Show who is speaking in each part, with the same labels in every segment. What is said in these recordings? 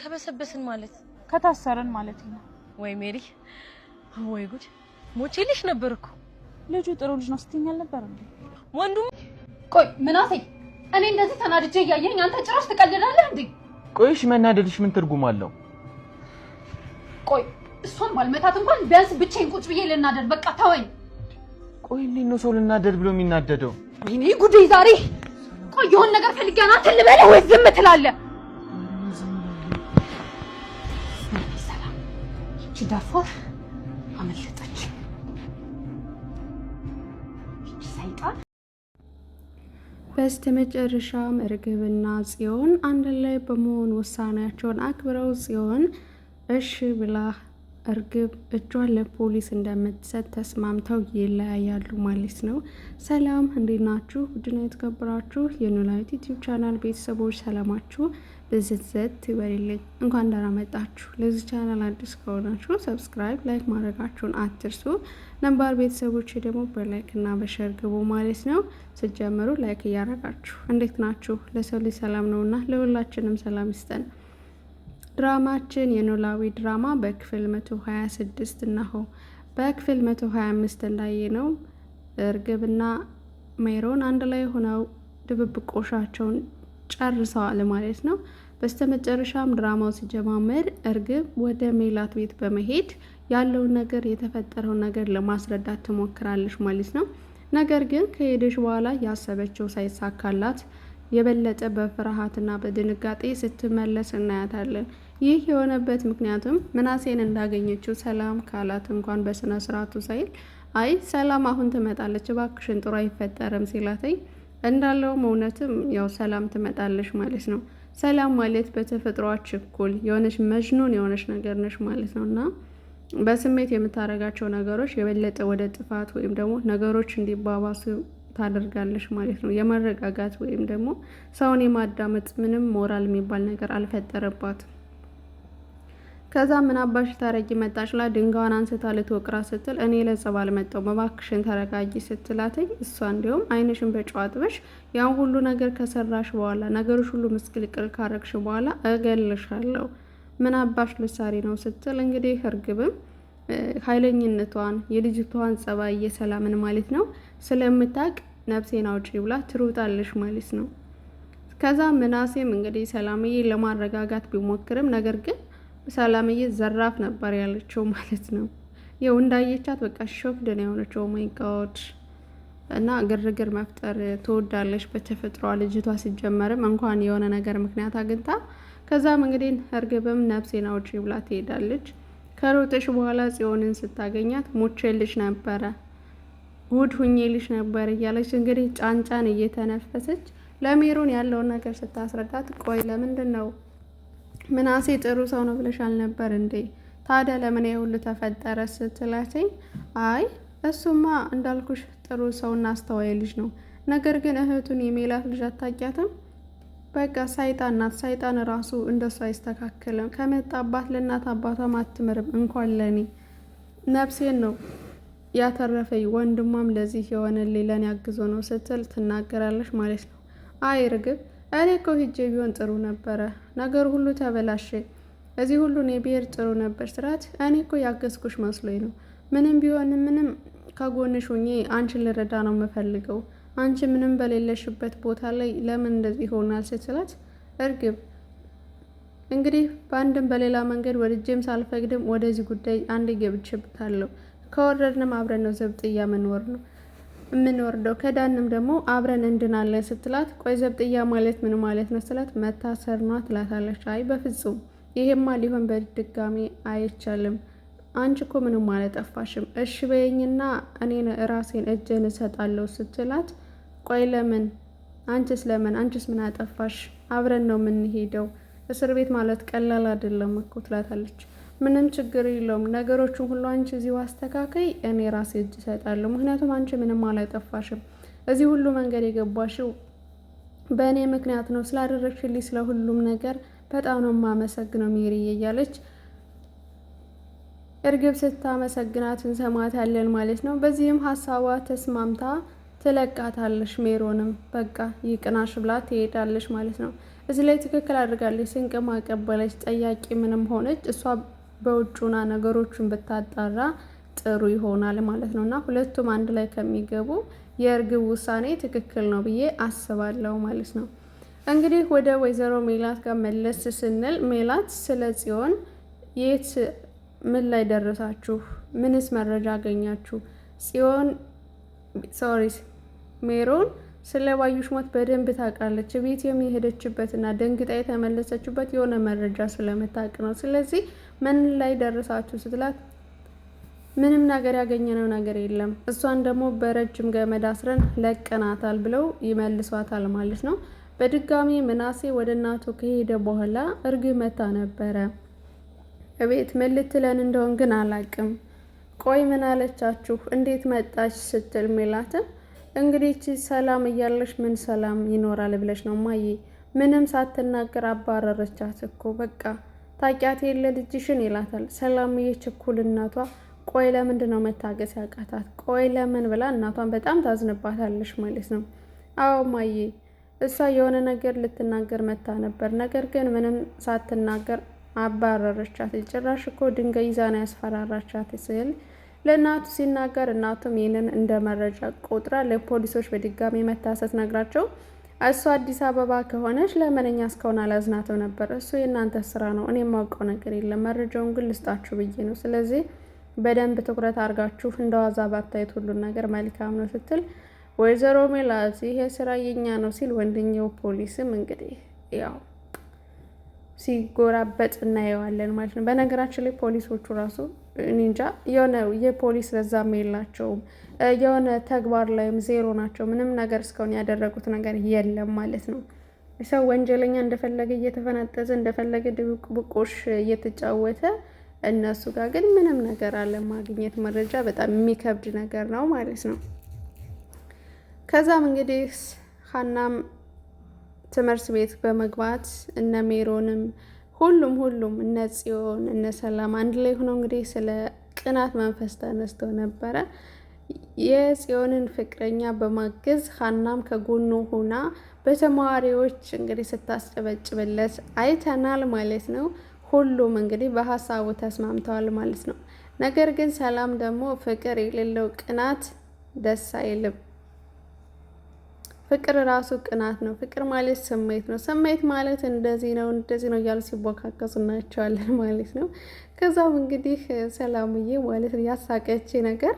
Speaker 1: ከበሰበስን ማለት
Speaker 2: ከታሰረን ማለት ነው
Speaker 1: ወይ ሜሪ ወይ ጉድ ሞቼልሽ ነበርኩ
Speaker 2: ልጁ ጥሩ ልጅ ነው ስትኛል ነበር እንዴ
Speaker 1: ወንዱም
Speaker 3: ቆይ ምናሴ እኔ እንደዚህ ተናድጄ ያየኝ አንተ ጭራሽ ትቀልዳለህ እንዴ
Speaker 4: ቆይሽ መናደድሽ ምን ትርጉም አለው
Speaker 3: ቆይ እሷን ባልመታት እንኳን ቢያንስ ብቻዬን ቁጭ ብዬ ልናደድ በቃ ተወኝ
Speaker 4: ቆይ እንዴት ነው ሰው ልናደድ ብሎ የሚናደደው
Speaker 3: እኔ ጉዴ ዛሬ ቆይ የሆነ ነገር ፈልጋና ትልበለ ወይ ዝም ትላለህ ሰላም እቺ ዳፎር አመለጠች እቺ ሰይጣን
Speaker 5: በስተመጨረሻም እርግብና ጽዮን አንድ ላይ በመሆን ውሳኔያቸውን አክብረው ጽዮን እሺ ብላ እርግብ እጇን ለፖሊስ እንደምትሰጥ ተስማምተው ይለያያሉ ማለት ነው። ሰላም እንዴት ናችሁ? ውድና የተከበራችሁ የኖላዊት ዩቲዩብ ቻናል ቤተሰቦች ሰላማችሁ ብዝት ይበልልኝ። እንኳን ደህና መጣችሁ። ለዚህ ቻናል አዲስ ከሆናችሁ ሰብስክራይብ፣ ላይክ ማድረጋችሁን አትርሱ። ነባር ቤተሰቦች ደግሞ በላይክ እና በሼር ግቡ ማለት ነው። ስትጀምሩ ላይክ እያደረጋችሁ እንዴት ናችሁ? ለሰው ልጅ ሰላም ነውና ለሁላችንም ሰላም ይስጠን። ድራማችን የኖላዊ ድራማ በክፍል 126 ነው። በክፍል 125 እንዳየነው እርግብና ሜሮን አንድ ላይ ሆነው ድብብቆሻቸውን ጨርሰዋል ማለት ነው። በስተመጨረሻም ድራማው ሲጀማመር እርግብ ወደ ሜላት ቤት በመሄድ ያለውን ነገር የተፈጠረውን ነገር ለማስረዳት ትሞክራለች ማለት ነው። ነገር ግን ከሄደች በኋላ ያሰበችው ሳይሳካላት የበለጠ በፍርሃትና በድንጋጤ ስትመለስ እናያታለን። ይህ የሆነበት ምክንያቱም ምናሴን እንዳገኘችው ሰላም ካላት እንኳን በስነ ስርዓቱ ሳይል አይ ሰላም አሁን ትመጣለች እባክሽን ጥሩ አይፈጠርም ሲላተኝ እንዳለውም እውነትም ያው ሰላም ትመጣለች ማለት ነው። ሰላም ማለት በተፈጥሯ ችኩል የሆነች መጅኑን የሆነች ነገር ነች ማለት ነውና በስሜት የምታረጋቸው ነገሮች የበለጠ ወደ ጥፋት ወይም ደግሞ ነገሮች እንዲባባሱ ታደርጋለች ማለት ነው። የመረጋጋት ወይም ደግሞ ሰውን የማዳመጥ ምንም ሞራል የሚባል ነገር አልፈጠረባትም። ከዛ ምን አባሽ ታረጊ መጣች ላ ድንጋዋን አንስታ ልትወቅራ ስትል እኔ ለጸብ አልመጣሁም እባክሽን ተረጋጊ ስትላተኝ እሷ እንዲያውም አይንሽን በጨው አጥበሽ ያን ሁሉ ነገር ከሰራሽ በኋላ ነገሮች ሁሉ ምስቅልቅል ካረግሽ በኋላ እገልሻለሁ ምን አባሽ ልሳሪ ነው ስትል እንግዲህ እርግብም ኃይለኝነቷን የልጅቷን ጸባይ የሰላምን ማለት ነው ስለምታቅ ነፍሴን አውጪ ብላ ትሮጣለች ማለት ነው። ከዛ ምናሴም እንግዲህ ሰላምዬ ለማረጋጋት ቢሞክርም ነገር ግን ሰላምዬ ዘራፍ ነበር ያለችው ማለት ነው። ያው እንዳየቻት በቃ ሾክድ ነው የሆነችው ማይ ጋድ እና ግርግር መፍጠር ትወዳለች በተፈጥሯ ልጅቷ ሲጀመርም እንኳን የሆነ ነገር ምክንያት አግኝታ ከዛም እንግዲህ እርግብም ነፍሴን አውጪ ብላ ትሄዳለች። ከሮጠሽ በኋላ ጽዮንን ስታገኛት ሞቼልሽ ነበረ ጉድ ሁኜልሽ ነበር እያለች እንግዲህ ጫንጫን እየተነፈሰች ለሜሮን ያለውን ነገር ስታስረዳት ቆይ ለምንድን ነው ምናሴ ጥሩ ሰው ነው ብለሽ አልነበር እንዴ ታዲያ ለምን ይሁሉ ተፈጠረ ስትላተኝ አይ እሱማ እንዳልኩሽ ጥሩ ሰውና አስተዋይ ልጅ ነው ነገር ግን እህቱን የሜላት ልጅ አታውቂያትም በቃ ሰይጣን ናት ሰይጣን ራሱ እንደሱ አይስተካከለም ከመጣባት ለእናት አባቷም አትምርም እንኳን ለኔ ነፍሴን ነው ያተረፈኝ ወንድሟም ለዚህ የሆነ ሌላን ያግዞ ነው ስትል ትናገራለች ማለት ነው። አይ እርግብ እኔ እኮ ሂጄ ቢሆን ጥሩ ነበረ ነገር ሁሉ ተበላሸ እዚህ ሁሉ እኔ ብሄር ጥሩ ነበር ስራት እኔ እኮ ያገዝኩሽ መስሎኝ ነው ምንም ቢሆን ምንም ከጎንሽ ሆኜ አንቺን ልረዳ ነው የምፈልገው አንቺ ምንም በሌለሽበት ቦታ ላይ ለምን እንደዚህ ሆናል ስትላት እርግብ እንግዲህ በአንድም በሌላ መንገድ ወድጄም ሳልፈቅድም ወደዚህ ጉዳይ አንድ ገብቼበታለሁ ከወረድንም አብረን ነው ዘብጥያ ምንወርደው ከዳንም ደግሞ አብረን እንድናለን ስትላት ቆይ ዘብጥያ ማለት ምን ማለት ነው ስትላት መታሰር ነው ትላታለች። አይ በፍጹም ይሄማ ሊሆን በድጋሚ አይቻልም አንቺ እኮ ምንም አላጠፋሽም እሺ በይኝና እኔን ራሴን እጄን እሰጣለሁ ስትላት ቆይ ለምን አንቺስ ምን አጠፋሽ አብረን ነው የምንሄደው እስር ቤት ማለት ቀላል አይደለም እኮ ትላታለች። ምንም ችግር የለውም ነገሮችን ሁሉ አንቺ እዚሁ አስተካከይ እኔ ራሴ እጅ እሰጣለሁ ምክንያቱም አንቺ ምንም አላጠፋሽም እዚህ ሁሉ መንገድ የገባሽው በእኔ ምክንያት ነው ስላደረግሽልኝ ስለሁሉም ነገር በጣም ነው የማመሰግነው ሜሪዬ እያለች እርግብ ስታመሰግናት እንሰማታለን ማለት ነው። በዚህም ሀሳቧ ተስማምታ ትለቃታለች ሜሮንም በቃ ይቅናሽ ብላ ትሄዳለች ማለት ነው። እዚህ ላይ ትክክል አድርጋለች። ስንቅ ማቀበለች፣ ጠያቂ ምንም ሆነች፣ እሷ በውጭና ነገሮችን ብታጣራ ጥሩ ይሆናል ማለት ነው። እና ሁለቱም አንድ ላይ ከሚገቡ የእርግብ ውሳኔ ትክክል ነው ብዬ አስባለሁ ማለት ነው። እንግዲህ ወደ ወይዘሮ ሜላት ጋር መለስ ስንል ሜላት ስለ ጽዮን የት ምን ላይ ደረሳችሁ? ምንስ መረጃ አገኛችሁ? ጽዮን ሜሮን ስለ ባዩሽ ሞት በደንብ ታውቃለች። ቤት የሚሄደችበትና ደንግጣ የተመለሰችበት የሆነ መረጃ ስለምታውቅ ነው። ስለዚህ ምን ላይ ደረሳችሁ ስትላት ምንም ነገር ያገኘነው ነገር የለም፣ እሷን ደግሞ በረጅም ገመድ አስረን ለቀናታል ብለው ይመልሷታል ማለት ነው። በድጋሚ ምናሴ ወደ እናቱ ከሄደ በኋላ እርግብ መታ ነበረ እቤት። ምን ልትለን እንደሆን ግን አላቅም። ቆይ ምን አለቻችሁ? እንዴት መጣች ስትል ሜላትም እንግዲህ ሰላም እያለሽ ምን ሰላም ይኖራል ብለሽ ነው ማዬ? ምንም ሳትናገር አባረረቻት እኮ በቃ ታውቂያት የለ ልጅሽን ይላታል። ሰላምዬ ችኩልነቷ፣ ቆይ ለምንድን ነው መታገስ ያቃታት? ቆይ ለምን ብላ እናቷን በጣም ታዝንባታለሽ ማለት ነው። አዎ ማዬ፣ እሷ የሆነ ነገር ልትናገር መታ ነበር፣ ነገር ግን ምንም ሳትናገር አባረረቻት። ጭራሽ እኮ ድንጋይ ይዛ ነው ያስፈራራቻት ስል ለእናቱ ሲናገር እናቱም ይህንን እንደ መረጃ ቆጥራ ለፖሊሶች በድጋሚ መታሰት ነግራቸው እሱ አዲስ አበባ ከሆነች ለምንኛ እስካሁን አላዝናተው ነበር። እሱ የእናንተ ስራ ነው፣ እኔ የማውቀው ነገር የለም፣ መረጃውን ግን ልስጣችሁ ብዬ ነው። ስለዚህ በደንብ ትኩረት አድርጋችሁ እንደዋዛ ባታዩት ሁሉን ነገር መልካም ነው ስትል ወይዘሮ ሜላት ይሄ ስራ የኛ ነው ሲል ወንድኛው ፖሊስም እንግዲህ ያው ሲጎራበጥ እናየዋለን ማለት ነው። በነገራችን ላይ ፖሊሶቹ ራሱ እንጃ የሆነ የፖሊስ ረዛም የላቸውም፣ የሆነ ተግባር ላይም ዜሮ ናቸው። ምንም ነገር እስካሁን ያደረጉት ነገር የለም ማለት ነው። ሰው ወንጀለኛ እንደፈለገ እየተፈናጠዘ እንደፈለገ ድብቅብቆሽ እየተጫወተ፣ እነሱ ጋር ግን ምንም ነገር አለ ማግኘት መረጃ በጣም የሚከብድ ነገር ነው ማለት ነው። ከዛም እንግዲህ ሀናም ትምህርት ቤት በመግባት እነ ሜሮንም ሁሉም እነ ጽዮን እነ ሰላም አንድ ላይ ሆነው እንግዲህ ስለ ቅናት መንፈስ ተነስተው ነበረ። የጽዮንን ፍቅረኛ በማገዝ ሀናም ከጎኑ ሆና በተማሪዎች እንግዲህ ስታስጨበጭብለት አይተናል ማለት ነው። ሁሉም እንግዲህ በሀሳቡ ተስማምተዋል ማለት ነው። ነገር ግን ሰላም ደግሞ ፍቅር የሌለው ቅናት ደስ አይልም። ፍቅር ራሱ ቅናት ነው። ፍቅር ማለት ስሜት ነው። ስሜት ማለት እንደዚህ ነው እያሉ ሲቦካከሱ እናያቸዋለን ማለት ነው። ከዛም እንግዲህ ሰላምዬ ማለት ያሳቀች ነገር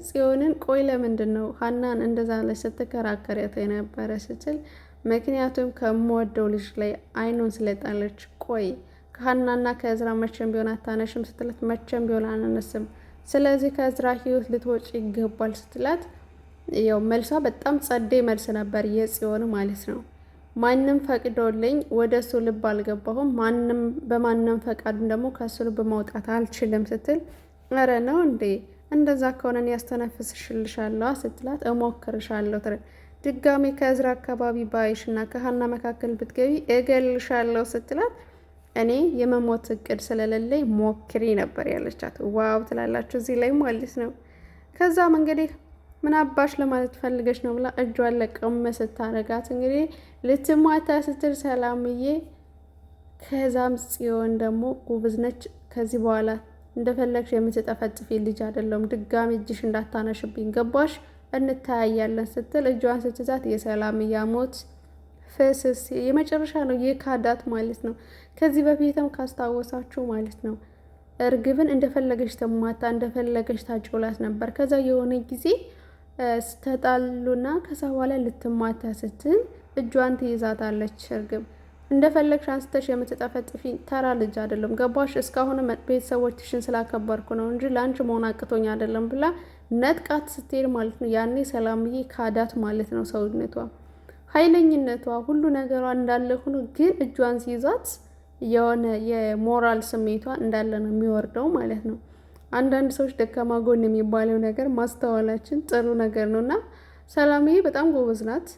Speaker 5: ጽዮንን ቆይ ለምንድን ነው ሀናን እንደዛ ላይ ስትከራከሪያት የነበረ ስትል ምክንያቱም ከምወደው ልጅ ላይ አይኑን ስለጣለች። ቆይ ከሀናና ከእዝራ መቼም ቢሆን አታነሽም ስትላት መቼም ቢሆን አናነስም፣ ስለዚህ ከእዝራ ህይወት ልትወጪ ይገባል ስትላት ያው መልሷ በጣም ጸዴ መልስ ነበር የጽዮን ማለት ነው። ማንም ፈቅዶልኝ ወደ እሱ ልብ አልገባሁም፣ በማንም ፈቃድም ደግሞ ከእሱ ልብ መውጣት አልችልም ስትል ኧረ ነው እንዴ እንደዛ ከሆነን ያስተነፍስሽልሻለሁ ስትላት እሞክርሻለሁ ድጋሜ ከእዝራ አካባቢ ባይሽና ከሀና መካከል ብትገቢ እገልሻለሁ ስትላት እኔ የመሞት እቅድ ስለሌለኝ ሞክሪ ነበር ያለቻት። ዋው ትላላችሁ እዚህ ላይ ማለት ነው። ከዛም እንግዲህ ምን አባሽ ለማለት ፈልገሽ ነው ብላ እጇን ለቀም ስታረጋት እንግዲህ ልትማታ ስትል ሰላምዬ፣ ከዛም ጽዮን ደግሞ ጉብዝ ነች። ከዚህ በኋላ እንደፈለግሽ የምትጠፈጥፊ ልጅ አይደለም፣ ድጋሚ እጅሽ እንዳታነሽብኝ ገባሽ? እንታያያለን ስትል እጇን ስትዛት የሰላምዬ ሞት ፍስስ የመጨረሻ ነው የካዳት ማለት ነው። ከዚህ በፊትም ካስታወሳችሁ ማለት ነው እርግብን እንደፈለገች ተማታ እንደፈለገች ታጭውላት ነበር። ከዛ የሆነ ጊዜ ተጣሉና ከዛ በኋላ ልትማታ ስትል እጇን ትይዛታለች። እርግብ እንደፈለግሽ አንስተሽ የምትጠፈጥፊ ተራ ልጅ አይደለም ገባሽ? እስካሁን ቤተሰቦችሽን ስላከበርኩ ነው እንጂ ለአንቺ መሆን አቅቶኝ አይደለም ብላ ነጥቃት ስትሄድ ማለት ነው። ያኔ ሰላምዬ ካዳት ማለት ነው። ሰውነቷ፣ ኃይለኝነቷ፣ ሁሉ ነገሯ እንዳለ ሆኖ ግን እጇን ሲይዛት የሆነ የሞራል ስሜቷ እንዳለ ነው የሚወርደው ማለት ነው። አንዳንድ ሰዎች ደካማ ጎን የሚባለው ነገር ማስተዋላችን ጥሩ ነገር ነው እና ሰላምዬ በጣም ጎበዝ ናት፣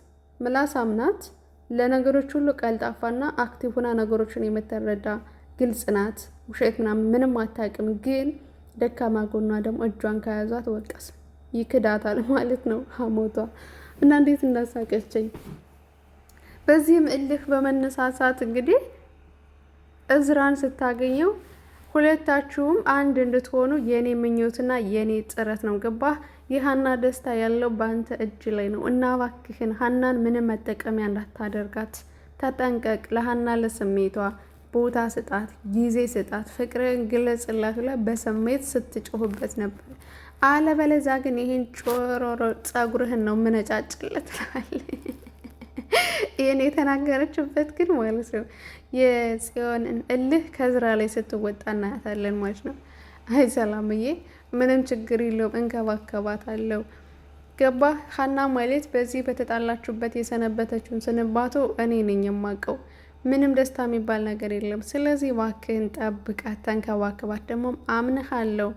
Speaker 5: ምላሳም ናት። ለነገሮች ሁሉ ቀልጣፋና አክቲቭ ሆና ነገሮችን የምትረዳ ግልጽ ናት። ውሸት ምንም አታውቅም። ግን ደካማ ጎኗ ደግሞ እጇን ከያዟት ወቀስ ይክዳታል ማለት ነው ሀሞቷ እና እንዴት እንዳሳቀችኝ። በዚህም እልህ በመነሳሳት እንግዲህ እዝራን ስታገኘው ሁለታችሁም አንድ እንድትሆኑ የኔ ምኞትና የኔ ጥረት ነው። ገባህ? የሀና ደስታ ያለው በአንተ እጅ ላይ ነው እና እባክህን ሀናን ምንም መጠቀሚያ እንዳታደርጋት ተጠንቀቅ። ለሀና ለስሜቷ ቦታ ስጣት፣ ጊዜ ስጣት፣ ፍቅርን ግለጽላት ብላ በስሜት ስትጮህበት ነበር። አለበለዚያ ግን ይሄን ጮሮሮ ጸጉርህን ነው ምነጫጭለት ትላለች። ይሄን የተናገረችበት ግን ማለት ነው የጽዮንን እልህ ከዝራ ላይ ስትወጣ እናያታለን ማለት ነው። አይ ሰላምዬ ምንም ችግር የለውም እንከባከባታለሁ። ገባ? ሀና ማለት በዚህ በተጣላችሁበት የሰነበተችውን ስንባቱ እኔ ነኝ የማውቀው። ምንም ደስታ የሚባል ነገር የለም። ስለዚህ እባክህን ጠብቃት፣ ተንከባከባት። ደግሞ አምንሃለሁ፣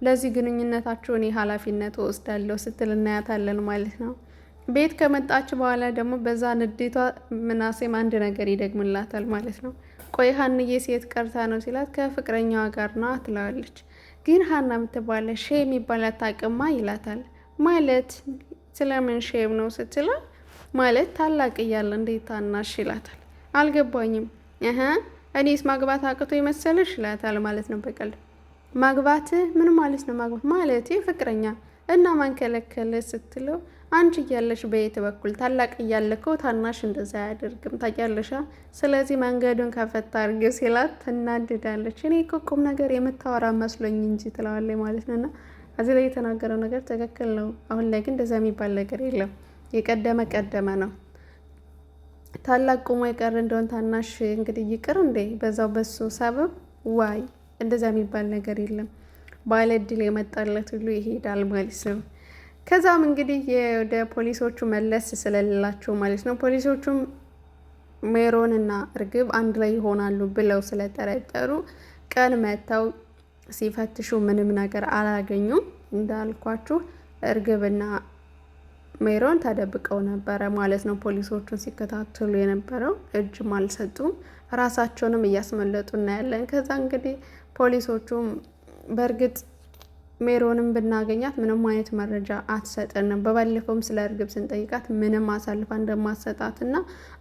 Speaker 5: ለዚህ ግንኙነታችሁ እኔ ኃላፊነት ወስዳለሁ ስትል እናያታለን ማለት ነው። ቤት ከመጣች በኋላ ደግሞ በዛ ንዴቷ ምናሴም አንድ ነገር ይደግምላታል ማለት ነው። ቆይ ሀንዬ ሴት ቀርታ ነው ሲላት ከፍቅረኛዋ ጋር ነው ትለዋለች። ግን ሀና የምትባለ ሼም የሚባል አታውቅማ ይላታል። ማለት ስለምን ሼም ነው ስትለው ማለት ታላቅ እያለ እንዴት ታናሽ ይላታል። አልገባኝም። እኔስ ማግባት አቅቶ ይመሰልሽ ይላታል ማለት ነው በቀልድ። ማግባት ምን ማለት ነው? ማግባት ማለት ፍቅረኛ እና ማንከለከለ ስትለው አንቺ እያለሽ በየት በኩል ታላቅ እያለከው ታናሽ እንደዛ አያደርግም ታውቂያለሽ። ስለዚህ መንገዱን ከፈታ አድርጊው ሲላት ትናድዳለች። እኔ እኮ ቁም ነገር የምታወራ መስሎኝ እንጂ ትለዋለች ማለት ነውና እዚህ ላይ የተናገረው ነገር ትክክል ነው። አሁን ላይ ግን እንደዛ የሚባል ነገር የለም። የቀደመ ቀደመ ነው። ታላቅ ቁሞ የቀረ እንደሆን ታናሽ እንግዲህ ይቅር እንዴ በዛው በሱ ሰበብ ዋይ እንደዛ የሚባል ነገር የለም። ባለ እድል የመጣለት ሁሉ ይሄዳል ማለት ነው። ከዛም እንግዲህ ወደ ፖሊሶቹ መለስ ስለሌላቸው ማለት ነው። ፖሊሶቹም ሜሮንና እርግብ አንድ ላይ ይሆናሉ ብለው ስለጠረጠሩ ቀን መጥተው ሲፈትሹ ምንም ነገር አላገኙም። እንዳልኳችሁ እርግብና ሜሮን ተደብቀው ነበረ ማለት ነው። ፖሊሶቹን ሲከታተሉ የነበረው እጅም አልሰጡም፣ ራሳቸውንም እያስመለጡ እናያለን። ከዛ እንግዲህ ፖሊሶቹም በእርግጥ ሜሮንም ብናገኛት ምንም አይነት መረጃ አትሰጠንም፣ በባለፈውም ስለ እርግብ ስንጠይቃት ምንም አሳልፋ እንደማትሰጣት እና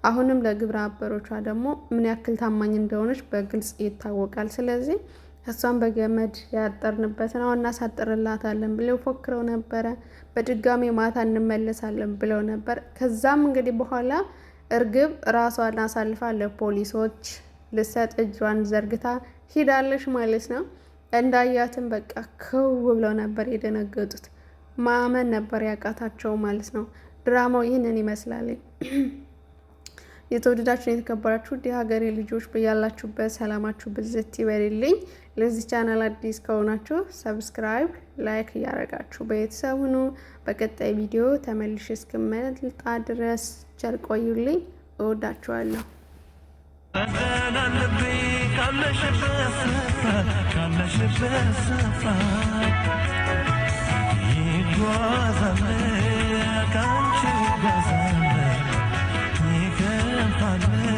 Speaker 5: አሁንም ለግብረ አበሮቿ ደግሞ ምን ያክል ታማኝ እንደሆነች በግልጽ ይታወቃል። ስለዚህ እሷን በገመድ ያጠርንበት ነው እናሳጥርላታለን ብለው ፎክረው ነበረ። በድጋሚ ማታ እንመለሳለን ብለው ነበር። ከዛም እንግዲህ በኋላ እርግብ ራሷን አሳልፋ ለፖሊሶች ልሰጥ እጇን ዘርግታ ሂዳለች ማለት ነው። እንዳያትን በቃ ክው ብለው ነበር የደነገጡት። ማመን ነበር ያቃታቸው ማለት ነው። ድራማው ይህንን ይመስላል። የተወደዳችሁ የተከበራችሁ የሀገሬ ልጆች በያላችሁበት ሰላማችሁ ብዝት ይበልልኝ። ለዚህ ቻናል አዲስ ከሆናችሁ ሰብስክራይብ፣ ላይክ እያደረጋችሁ ቤተሰብ ሁኑ። በቀጣይ ቪዲዮ ተመልሼ እስክመጣ ድረስ ቸር ቆዩልኝ። እወዳችኋለሁ።
Speaker 6: You can find me.